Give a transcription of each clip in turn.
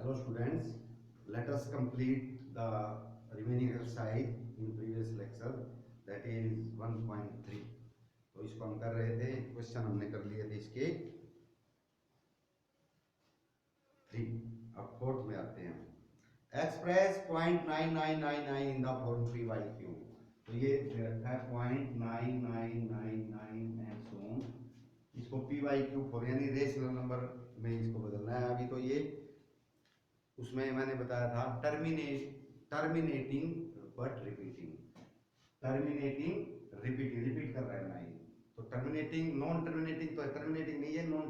Hello students, let us complete the remaining exercise in previous lecture, that is 1.3. तो इसको हम कर रहे थे, क्वेश्चन हमने कर लिए थे इसके 3. अब फोर्थ में आते हैं. Express 0.9999 in the form p/q. तो ये दे रखा है 0.9999 एंड सो ऑन. इसको p/q फॉर यानी रेशनल नंबर में इसको बदलना है. अभी तो ये उसमें मैंने बताया था टर्मिनेटिंग बट रिपीटिंग. रिपीट कर रहा है ना. तो टर्मिनेटिंग नॉन टर्मिनेटिंग तो टर्मिनेटिंग नहीं है, नॉन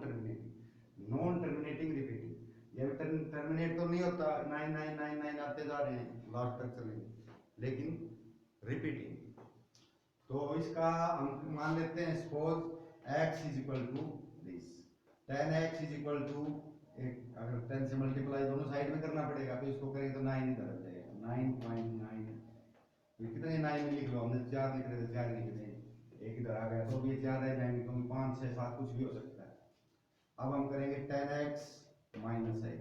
टर्मिनेटिंग रिपीटिंग. ये टर्मिनेट तो नहीं होता, 9999 आते जा रहे हैं लास्ट तक चलेंगे, लेकिन रिपीटिंग. तो इसका हम मान लेते हैं suppose x is equal to this. 10x is equal to, अगर 10 से मल्टीप्लाई दोनों साइड में करना पड़ेगा तो इसको करेंगे तो 9 इधर आ जाएगा. 9.9 कितने 9 में लिख लो, हमने 4 लिख रहे थे, 4 लिख रहे, एक इधर आ गया तो ये 4 रह जाएंगे क्योंकि 5 6 7 कुछ भी हो सकता है. अब हम करेंगे 10x माइनस x,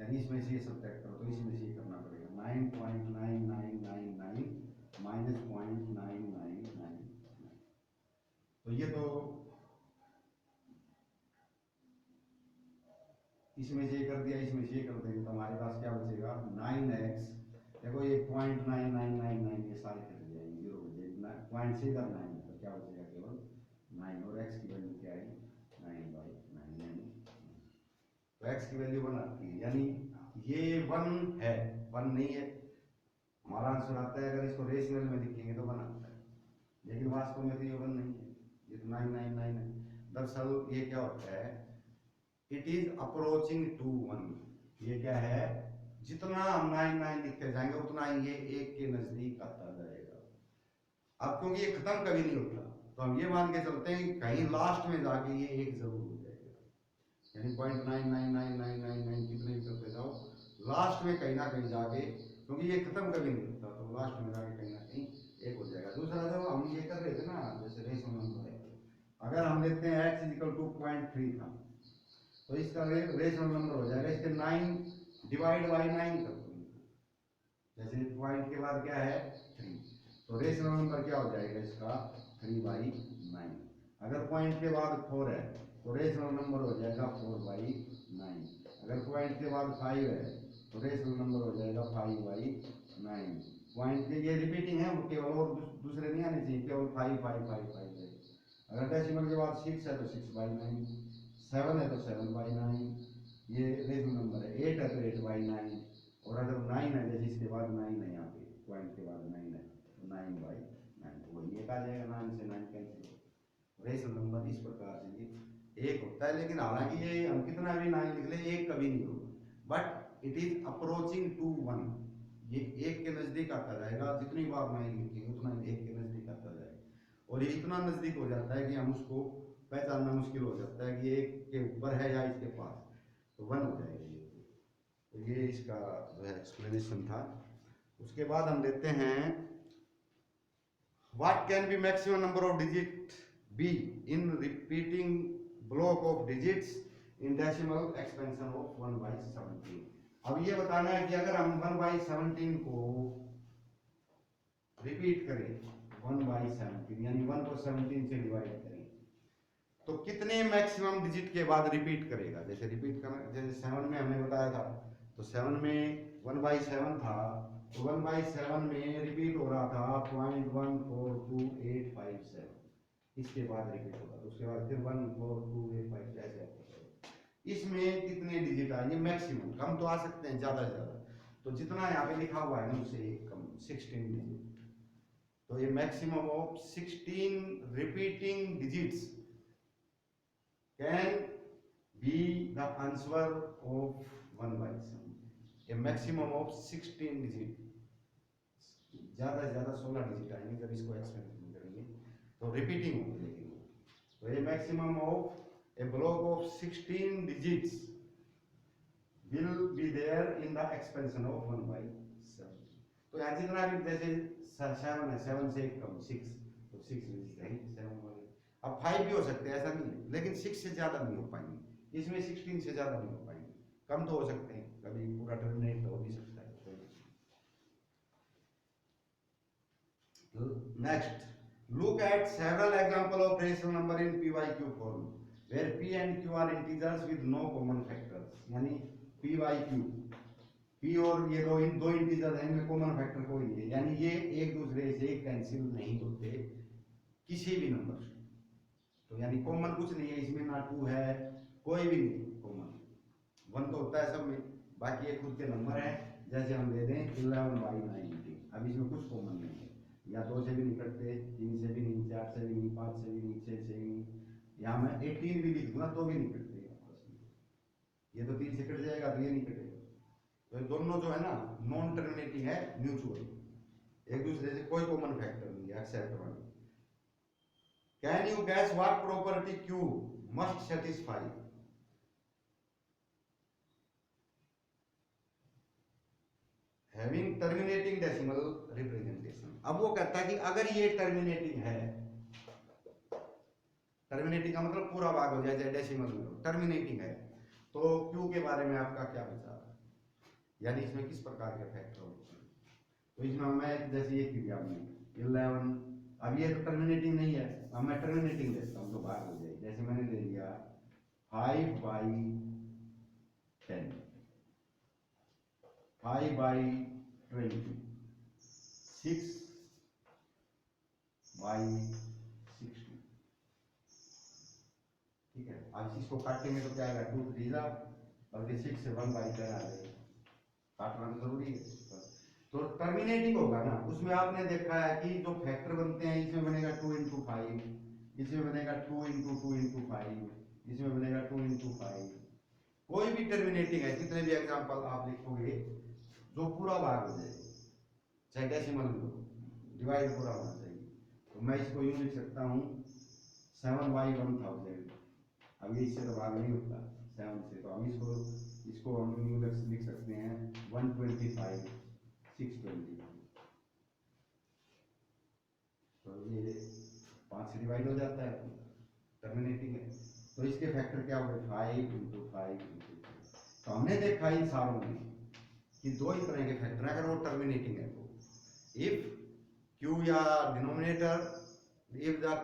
यानी इसमें से ये सब्ट्रैक्ट करो तो इसमें से ये करना पड़ेगा. 9.9999 माइनस 0.9999. तो ये तो इसमें से ये कर दिया, इसमें से ये कर देंगे तो हमारे पास क्या बचेगा 9x. देखो ये 0.9999 ये सारे कट जाएंगे, 0 बचेगा. पॉइंट से इधर 9 तो क्या बचेगा केवल 9. और x की वैल्यू क्या है 9/9. तो x की वैल्यू 1 आती है, यानी ये 1 है, 1 नहीं है. हमारा आंसर आता है अगर इसको रेशनल में लिखेंगे तो 1 आता है, लेकिन वास्तव में तो ये 1 नहीं है, ये तो 999 है. दरअसल ये क्या होता है, इट इज अप्रोचिंग टू 1. ये क्या है, जितना हम 99 लिखते जाएंगे उतना ये 1 के नजदीक आता जाएगा. अब क्योंकि ये खत्म कभी नहीं होता तो हम ये मान के चलते हैं कि कहीं लास्ट में जाके ये 1 जरूर हो जाएगा. यानी 0.999999 कितने भी करते जाओ, लास्ट में कहीं ना कहीं जाके, क्योंकि ये खत्म कभी नहीं होता तो लास्ट में जाके कहीं ना कहीं 1 हो जाएगा. दूसरा जो हम ये कर रहे थे ना, जैसे रेशनल नंबर है, अगर हम लेते हैं x इक्वल टू 0.3 था तो इसका रेशनल नंबर हो जाएगा, इसके 9 डिवाइड बाई 9 कर दो. जैसे पॉइंट के बाद क्या है 3, तो रेशनल नंबर क्या हो जाएगा इसका 3/9. अगर पॉइंट के बाद 4 है तो रेशनल नंबर हो जाएगा 4/9. अगर पॉइंट के बाद 5 है तो रेशनल नंबर हो जाएगा 5/9. पॉइंट के ये रिपीटिंग है, वो केवल और दूसरे नहीं आने चाहिए, केवल 5 5 5 5 है. अगर डेसिमल के बाद 6 है तो 6/9, 7 है तो 7/9. ये रेशनल नंबर है. 8 है तो 8/9. और अगर 9 है, जैसे इसके बाद 9 है, यहाँ पे पॉइंट के बाद 9 है तो 9/9. तो वही एक आ जाएगा, 9 से 9 कैंसिल. रेशनल नंबर इस प्रकार से ये 1 होता है, लेकिन हालांकि ये हम कितना भी 9 लिख ले 1 कभी नहीं होगा, but it is approaching to 1. ये 1 के नजदीक आता जाएगा, जितनी बार 9 लिखेंगे उतना 1 के नजदीक आता जाएगा. और ये इतना नजदीक हो जाता है कि हम उसको पहचानना मुश्किल हो जाता है कि 1 के ऊपर है या इसके पास, तो 1 हो जाएगा ये. तो ये इसका जो है एक्सप्लेनेशन था. उसके बाद हम लेते हैं what can be maximum number of digit be in repeating block of digits in decimal expansion of 1/17. अब ये बताना है कि अगर हम 1/17 को रिपीट करें 1/17, यानी 1 को 17 से डिवाइड करें तो कितने मैक्सिमम डिजिट के बाद रिपीट करेगा. जैसे रिपीट करना, जैसे 7 में हमने बताया था, तो 7 में 1/7 था, तो 1/7 में रिपीट हो रहा था 0.142857. इसके बाद रिपीट होगा तो उसके बाद फिर 14285 ऐसे आता है. इसमें कितने डिजिट आएंगे मैक्सिमम. कम तो आ सकते हैं ज्यादा से ज्यादा, तो जितना यहाँ पे लिखा हुआ है ना उससे एक कम 16 डिजिट. तो ये maximum of 16 repeating digits can be the answer of 1/7. a maximum of 16 digit, ज्यादा से ज्यादा 16 डिजिट आएंगे जब इसको एक्सपेंशन करेंगे तो रिपीटिंग होगी. लेकिन तो ये maximum of A block of 16 digits will be there in the expansion of 1/7. तो यहाँ जितना भी, जैसे 7 है, 7 से एक कम 6, तो 6 डिजिट है 7 वाले. अब 5 भी हो सकते हैं, ऐसा नहीं है, लेकिन 6 से ज्यादा नहीं हो पाएंगे, इसमें 16 से ज्यादा नहीं हो पाएंगे. कम तो हो सकते हैं, कभी पूरा टर्मिनेट तो हो भी सकता है। Next, look at several example of rational number in PYQ form where P and Q are integers with no common factors, यानी PYQ, P और ये दो इंटीजर हैं, इनमें कॉमन फैक्टर कोई नहीं है, यानी ये एक दूसरे से कैंसिल नहीं होते किसी भी नंबर से। तो यानी कॉमन कुछ नहीं है इसमें, ना 2 है, कोई भी नहीं कॉमन। 1 तो होता है सब में, बाकी ये खुद के नंबर है। जैसे हम ले दें 11/19, अब इसमें कुछ कॉमन नहीं है, या 2 से भी नहीं कटते, 3 से भी नहीं, 4 से भी नहीं, 5 से भी नहीं, 6 से भी नहीं। यहाँ मैं 18 भी लिख दूंगा तो भी नहीं कटते आपस में, ये तो 3 से कट जाएगा तो ये नहीं कटेगा। तो ये दोनों जो है ना नॉन टर्मिनेटिंग है, म्यूचुअल, एक दूसरे से कोई कॉमन फैक्टर नहीं है except 1। Can you guess what property Q must satisfy? Having terminating decimal representation. अब वो कहता है कि अगर ये टर्मिनेटिंग है, टर्मिनेटिंग का मतलब पूरा भाग हो जाए, चाहे डेसिमल में टर्मिनेटिंग है, तो Q के बारे में आपका क्या विचार है, यानी इसमें किस प्रकार के फैक्टर होते हैं? तो इसमें मैं जैसे ये किया हमने 11, अब ये तो टर्मिनेटिंग नहीं है, अब मैं टर्मिनेटिंग लेता हूँ तो भाग हो जाए। जैसे मैंने ले लिया 5/10, 5/20, 6/60, ठीक है। अब इसको काटेंगे तो क्या आएगा, 2 3 बल्कि 6 से 1/10 आ जाएगा, काटना तो जरूरी है। तो टर्मिनेटिंग होगा ना, उसमें आपने देखा है कि जो फैक्टर बनते हैं, इसमें बनेगा 2 × 5, इसमें बनेगा 2 × 2 × 5, इसमें बनेगा 2 × 5। कोई भी टर्मिनेटिंग है, जितने भी एग्जांपल आप लिखोगे जो पूरा भाग हो जाए, चाहे डेसिमल में हो, डिवाइड पूरा होना चाहिए। तो मैं इसको यूं लिख सकता हूँ 7/1000। अब ये इससे तो भाग नहीं होता 7 से, तो हम इसको हम यूं लिख सकते हैं 125 620। तो ये 5 से डिवाइड हो जाता है, टर्मिनेटिंग है। तो इसके फैक्टर क्या हो गए, 5 × 5 × 5। तो हमने देखा इन सारों में कि दो ही तरह के फैक्टर हैं, अगर वो टर्मिनेटिंग है तो इफ Q या denominator, if the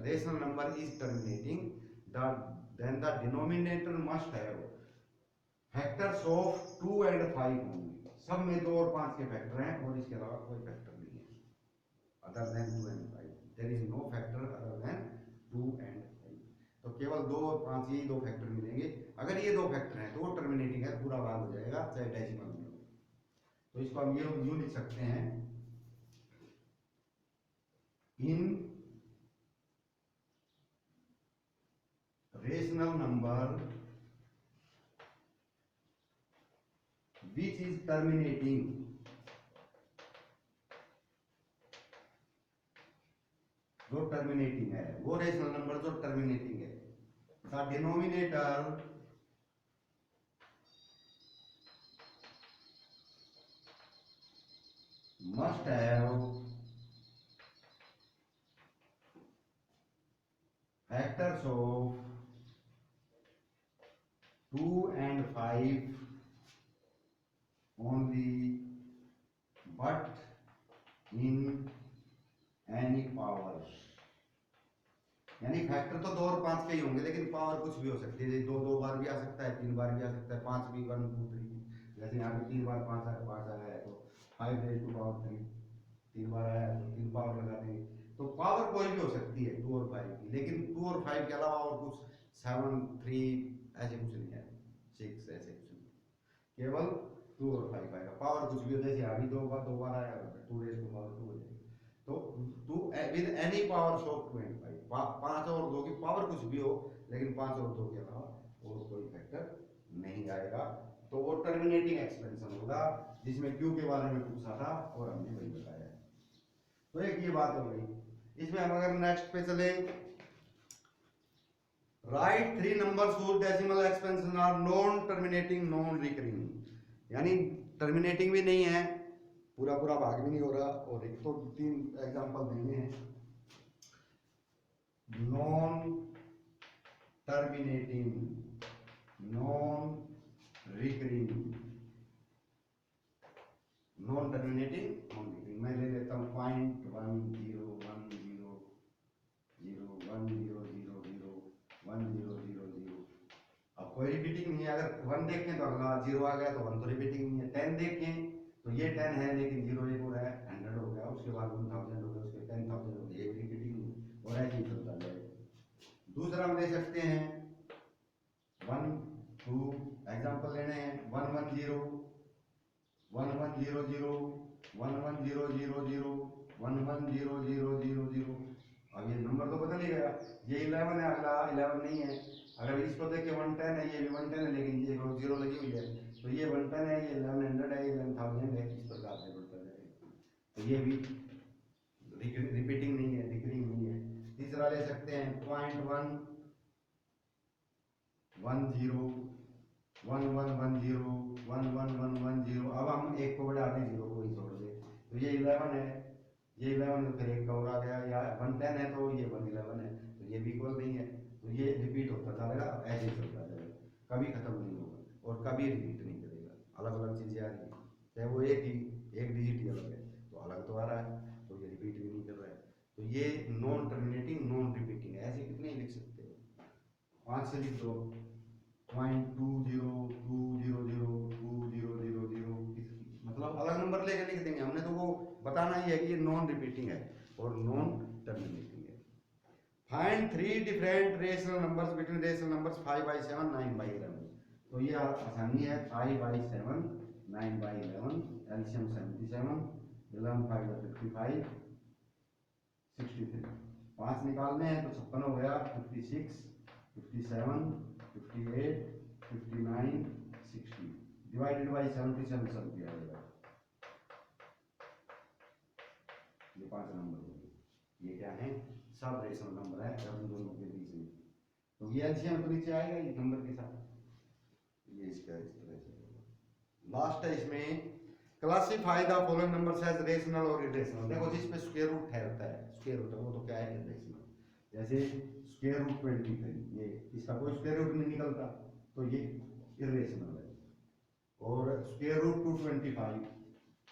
rational number is terminating, then the denominator must have factors of 2 and 5 only। सब में 2 और 5 के फैक्टर हैं और इसके अलावा कोई फैक्टर नहीं है other than 2 and 5। there is no factor other than 2 and 5। तो केवल 2 और 5 यही 2 फैक्टर मिलेंगे। अगर ये 2 फैक्टर हैं तो वो टर्मिनेटिंग है, पूरा भाग हो जाएगा चाहे डेसिमल में हो। तो इसको हम यूं लिख सकते हैं, इन rational number which is terminating, जो टर्मिनेटिंग है, वो रेशनल नंबर जो टर्मिनेटिंग है, the denominator must have factors of 2 and 5 only, but in any power। यानी फैक्टर तो 2 और 5 के ही होंगे, लेकिन पावर कुछ भी हो सकती है, 2 बार भी आ सकता है, 3 बार भी आ सकता है, 5 भी 1 2 3। जैसे यहाँ पे 3 बार 5 आया है तो 5 × 3 बार आया है तो 3 पावर लगा देंगे। तो पावर कोई भी हो सकती है 2 और 5 की, लेकिन 2 और 5 के अलावा और कुछ 7 3 ऐसे कुछ नहीं है, 6 ऐसे कुछ नहीं, केवल 2 और 5 आएगा। पावर कुछ भी हो, जैसे अभी 2 बार आया 2 raised to power 2 हो जाएगा। तो 2 with any power of 2 and 5, 5 और 2 की पावर कुछ भी हो, लेकिन 5 और 2 के अलावा और कोई फैक्टर नहीं आएगा। तो वो टर्मिनेटिंग एक्सपेंशन होगा, जिसमें Q के बारे में पूछा था और हमने वही बताया। तो एक ये बात हो गई। इसमें हम अगर नेक्स्ट पे चले, right 3 numbers whose decimal expansion are non terminating non recurring, यानी टर्मिनेटिंग भी नहीं है, पूरा भाग भी नहीं हो रहा, और एक तो 3 एग्जांपल देंगे हैं non terminating recurring, non terminating non recurring. मैं ले लेता हूँ 0.10100100001000। अब कोई रिपीटिंग नहीं है, अगर 1 देखें तो अगला 0 आ गया तो 1 तो रिपीटिंग नहीं है। 10 देखें तो ये 10 है लेकिन 0 एक और है, 100 हो गया, उसके बाद 1000 हो गया, उसके 10,000 हो गया, ये रिपीटिंग नहीं, और ऐसे ही चलता जाएगा। दूसरा हम ले सकते हैं 1 2 एग्जांपल लेने हैं 110 1100 110000 110000। अब ये नंबर तो बदल ही गया, ये 11 है, अगला 11 नहीं है। अगर इसको देखें 110 है, ये भी 110 है लेकिन ये 0 लगी हुई है, तो ये 110 है, ये 1100 है, ये 11,000 है, इस प्रकार से बढ़ता जाएगा। तो ये भी रिपीटिंग नहीं है, रिकरिंग नहीं है। तीसरा ले सकते हैं 0.1 10 1110 111110। अब हम एक को बढ़ा दें, 0 को ही छोड़ दें, तो ये 11 है, ये 11 तो फिर एक का और आ गया, या 110 है तो ये 111 है, तो ये भी इक्वल नहीं है, तो ये रिपीट होता जाएगा, ऐसे ही चलता जाएगा, कभी खत्म नहीं होगा और कभी रिपीट नहीं करेगा। अलग अलग चीजें आ रही है, चाहे वो एक डिजिट ही अलग है तो अलग तो आ रहा है, तो ये रिपीट भी नहीं कर रहा है। तो ये नॉन टर्मिनेटिंग नॉन रिपीटिंग है, ऐसे कितने लिख सकते हो, 5 से लिख दो 0.2020002000, मतलब अलग नंबर लेकर लिख देंगे, हमने तो वो बताना ही है कि ये नॉन रिपीटिंग है और नॉन टर्मिनेटिंग है। Find 3 different rational numbers between rational numbers 5/7 9/11। तो ये आसानी है, 5/7 9/11, एलसीएम 77, 11 5 55, 63, 5 निकालने हैं तो 56 हो गया, 56 57 58 59 60 डिवाइडेड बाई 77 सब दिया जाएगा। ये 5 नंबर हो गए, ये क्या है, सब रेशनल नंबर है उन दोनों के बीच में, तो ये एलसीएम तो नीचे आएगा ये नंबर के साथ, ये इसका इस तरह से। लास्ट है इसमें classify the following numbers as rational और इरेशनल। देखो जिस पे स्क्वायर रूट ठहरता है, स्क्वायर रूट वो तो क्या है, इरेशनल। जैसे स्क्वायर रूट 23, ये इसका कोई स्क्वायर रूट नहीं निकलता तो ये इरेशनल है। और स्क्वायर रूट 225,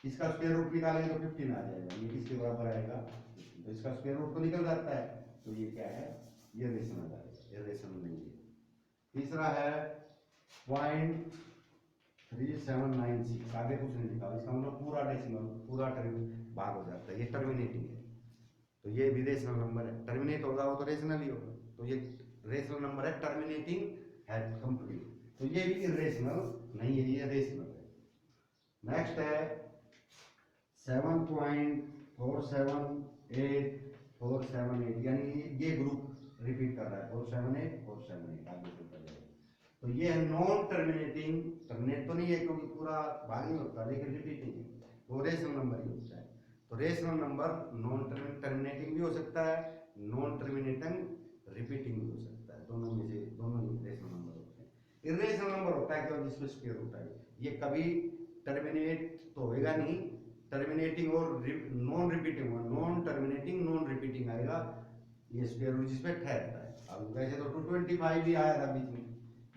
इसका स्क्वायर रूट निकालेंगे तो 15 आ जाएगा, ये किसके बराबर आएगा, तो इसका स्क्वायर रूट तो निकल जाता है, तो ये क्या है, ये रेशनल आएगा, इरेशनल नहीं है। तीसरा है 0.3796, आगे कुछ नहीं लिखा, इसका मतलब पूरा डेसिमल पूरा टर्म भाग हो जाता है, ये टर्मिनेटिंग है, तो ये भी रेशनल नंबर है, टर्मिनेट होगा वो तो रेशनल ही होगा, तो ये रेशनल नंबर है, टर्मिनेटिंग है कंप्लीट, तो ये भी इरेशनल नहीं है, ये रेशनल है। नेक्स्ट है 7.478478, यानी ये ग्रुप रिपीट कर रहा है 478 478, आगे चलता जाएगा। तो ये है नॉन टर्मिनेटिंग, टर्मिनेट तो नहीं है क्योंकि पूरा भाग नहीं होता लेकिन रिपीटिंग है, वो रेशनल नंबर ही होता है। तो रेशनल नंबर नॉन टर्मिनेटिंग भी हो सकता है, नॉन टर्मिनेटिंग रिपीटिंग भी हो सकता है, दोनों में से दोनों ही रेशनल नंबर होते हैं। इरेशनल नंबर होता है क्योंकि जिसमें स्क्वायर रूट है, ये कभी टर्मिनेट तो होएगा नहीं, टर्मिनेटिंग और non repeating, non terminating non repeating आएगा, ये स्क्वायर रूट जिसपे ठहरता है। अब वैसे तो 225 भी आया था बीच में,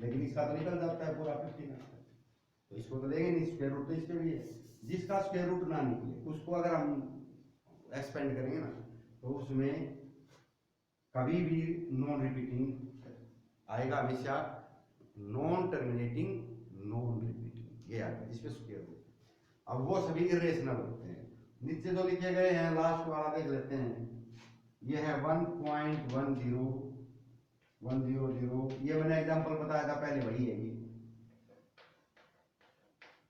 लेकिन इसका तो निकल जाता है पूरा 15 आता है, तो इसको तो लेंगे नहीं, स्क्वायर रूट तो इस पे भी है। जिसका स्क्वायर रूट ना निकले उसको अगर हम एक्सपेंड करेंगे ना तो उसमें कभी भी नॉन रिपीटिंग आएगा, हमेशा नॉन टर्मिनेटिंग नॉन रिपीटिंग, ये आएगा जिसपे स्क्वायर रूट। अब वो सभी इरेशनल होते हैं। नीचे जो लिखे गए हैं लास्ट वाला देख लेते हैं, ये है 1.10100, ये मैंने एग्जांपल बताया था पहले, वही है ये,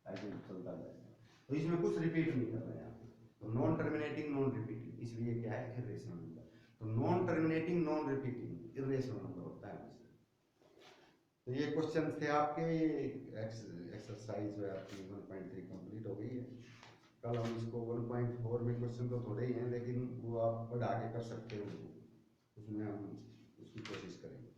ऐसे चलता जाएगा, तो इसमें कुछ रिपीट नहीं कर रहे हैं, तो नॉन टर्मिनेटिंग नॉन रिपीटिंग, इसलिए क्या है इरेशनल नंबर। तो non terminating non repeating irrational number होता है हमेशा। तो ये क्वेश्चन थे आपके, एक्सरसाइज जो है आपकी 1.3 कंप्लीट हो गई है। कल हम इसको 1.4 में क्वेश्चन तो थोड़े ही हैं लेकिन वो आप बढ़ा के कर सकते हो, उसमें हम उसकी कोशिश करेंगे।